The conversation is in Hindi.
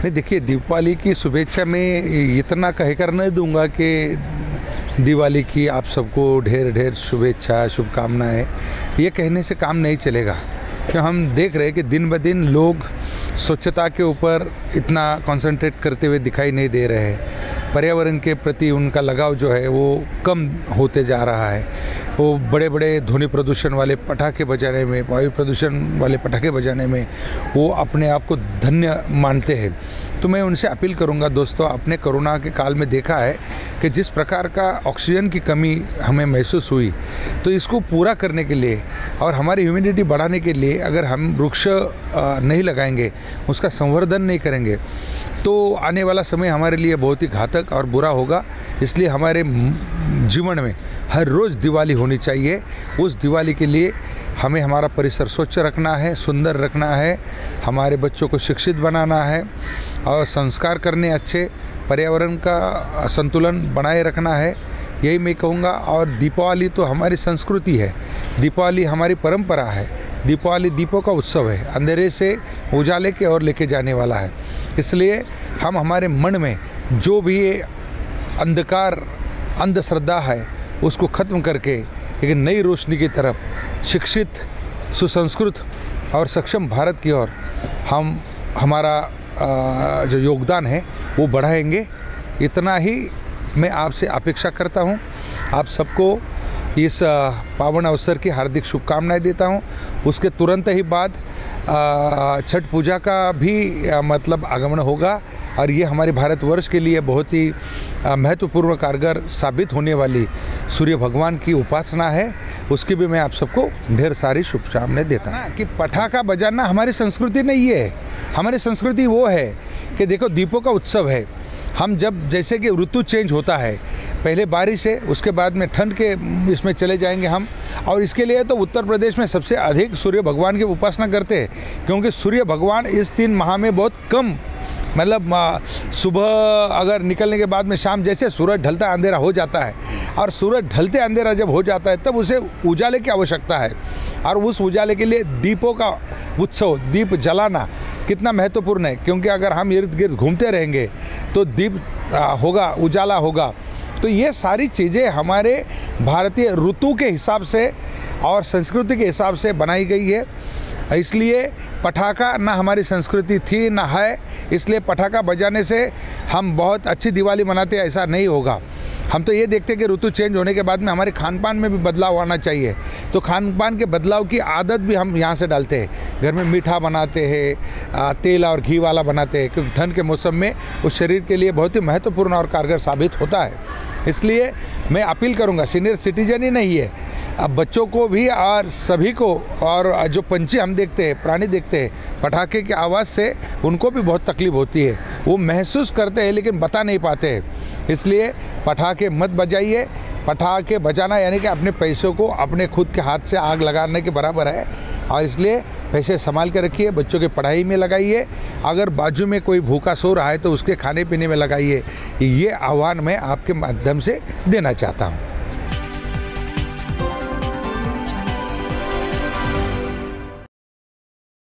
नहीं, देखिए, दीपावली की शुभेच्छा मैं इतना कहकर नहीं दूंगा कि दिवाली की आप सबको ढेर ढेर शुभेच्छा शुभकामनाएं, ये कहने से काम नहीं चलेगा। क्यों हम देख रहे हैं कि दिन ब दिन लोग स्वच्छता के ऊपर इतना कंसंट्रेट करते हुए दिखाई नहीं दे रहे हैं। पर्यावरण के प्रति उनका लगाव जो है वो कम होते जा रहा है। वो बड़े बड़े ध्वनि प्रदूषण वाले पटाखे बजाने में, वायु प्रदूषण वाले पटाखे बजाने में वो अपने आप को धन्य मानते हैं। तो मैं उनसे अपील करूंगा, दोस्तों, आपने कोरोना के काल में देखा है कि जिस प्रकार का ऑक्सीजन की कमी हमें महसूस हुई, तो इसको पूरा करने के लिए और हमारी ह्यूमिडिटी बढ़ाने के लिए अगर हम वृक्ष नहीं लगाएंगे, उसका संवर्धन नहीं करेंगे, तो आने वाला समय हमारे लिए बहुत ही घातक और बुरा होगा। इसलिए हमारे जीवन में हर रोज़ दिवाली होनी चाहिए। उस दिवाली के लिए हमें हमारा परिसर स्वच्छ रखना है, सुंदर रखना है, हमारे बच्चों को शिक्षित बनाना है और संस्कार करने अच्छे, पर्यावरण का संतुलन बनाए रखना है, यही मैं कहूँगा। और दीपावली तो हमारी संस्कृति है, दीपावली हमारी परंपरा है, दीपावली दीपों का उत्सव है, अंधेरे से उजाले के ओर लेके जाने वाला है। इसलिए हम हमारे मन में जो भी ये अंधकार अंधश्रद्धा है उसको ख़त्म करके एक नई रोशनी की तरफ, शिक्षित, सुसंस्कृत और सक्षम भारत की ओर हम हमारा जो योगदान है वो बढ़ाएंगे। इतना ही मैं आपसे अपेक्षा करता हूँ। आप सबको इस पावन अवसर की हार्दिक शुभकामनाएं देता हूँ। उसके तुरंत ही बाद छठ पूजा का भी मतलब आगमन होगा और ये हमारे भारतवर्ष के लिए बहुत ही महत्वपूर्ण कारगर साबित होने वाली सूर्य भगवान की उपासना है। उसकी भी मैं आप सबको ढेर सारी शुभकामनाएं देता हूँ। कि पटाखा बजाना हमारी संस्कृति नहीं है। हमारी संस्कृति वो है कि देखो, दीपों का उत्सव है। हम जब जैसे कि ऋतु चेंज होता है, पहले बारिश है, उसके बाद में ठंड के इसमें चले जाएंगे हम। और इसके लिए तो उत्तर प्रदेश में सबसे अधिक सूर्य भगवान की उपासना करते हैं, क्योंकि सूर्य भगवान इस 3 माह में बहुत कम, मतलब सुबह अगर निकलने के बाद में शाम जैसे सूरज ढलता अंधेरा हो जाता है, और सूरज ढलते अंधेरा जब हो जाता है तब उसे उजाले की आवश्यकता है। और उस उजाले के लिए दीपों का उत्सव, दीप जलाना कितना महत्वपूर्ण है, क्योंकि अगर हम इर्द गिर्द घूमते रहेंगे तो दीप होगा, उजाला होगा। तो ये सारी चीज़ें हमारे भारतीय ऋतु के हिसाब से और संस्कृति के हिसाब से बनाई गई है। इसलिए पटाखा ना हमारी संस्कृति थी ना है, इसलिए पटाखा बजाने से हम बहुत अच्छी दिवाली मनाते हैं ऐसा नहीं होगा। हम तो ये देखते हैं कि ऋतु चेंज होने के बाद में हमारे खान पान में भी बदलाव आना चाहिए। तो खान पान के बदलाव की आदत भी हम यहाँ से डालते हैं। घर में मीठा बनाते हैं, तेल और घी वाला बनाते हैं, क्योंकि ठंड के मौसम में वो शरीर के लिए बहुत ही महत्वपूर्ण और कारगर साबित होता है। इसलिए मैं अपील करूँगा, सीनियर सिटीजन ही नहीं है, अब बच्चों को भी और सभी को, और जो पंछी हम देखते हैं, प्राणी देखते हैं, पटाखे की आवाज़ से उनको भी बहुत तकलीफ होती है। वो महसूस करते हैं लेकिन बता नहीं पाते हैं। इसलिए पटाखे मत बजाइए। पटाखे बजाना यानी कि अपने पैसों को अपने खुद के हाथ से आग लगाने के बराबर है। और इसलिए पैसे संभाल के रखिए, बच्चों की पढ़ाई में लगाइए, अगर बाजू में कोई भूखा सो रहा है तो उसके खाने पीने में लगाइए। ये आह्वान मैं आपके माध्यम से देना चाहता हूँ।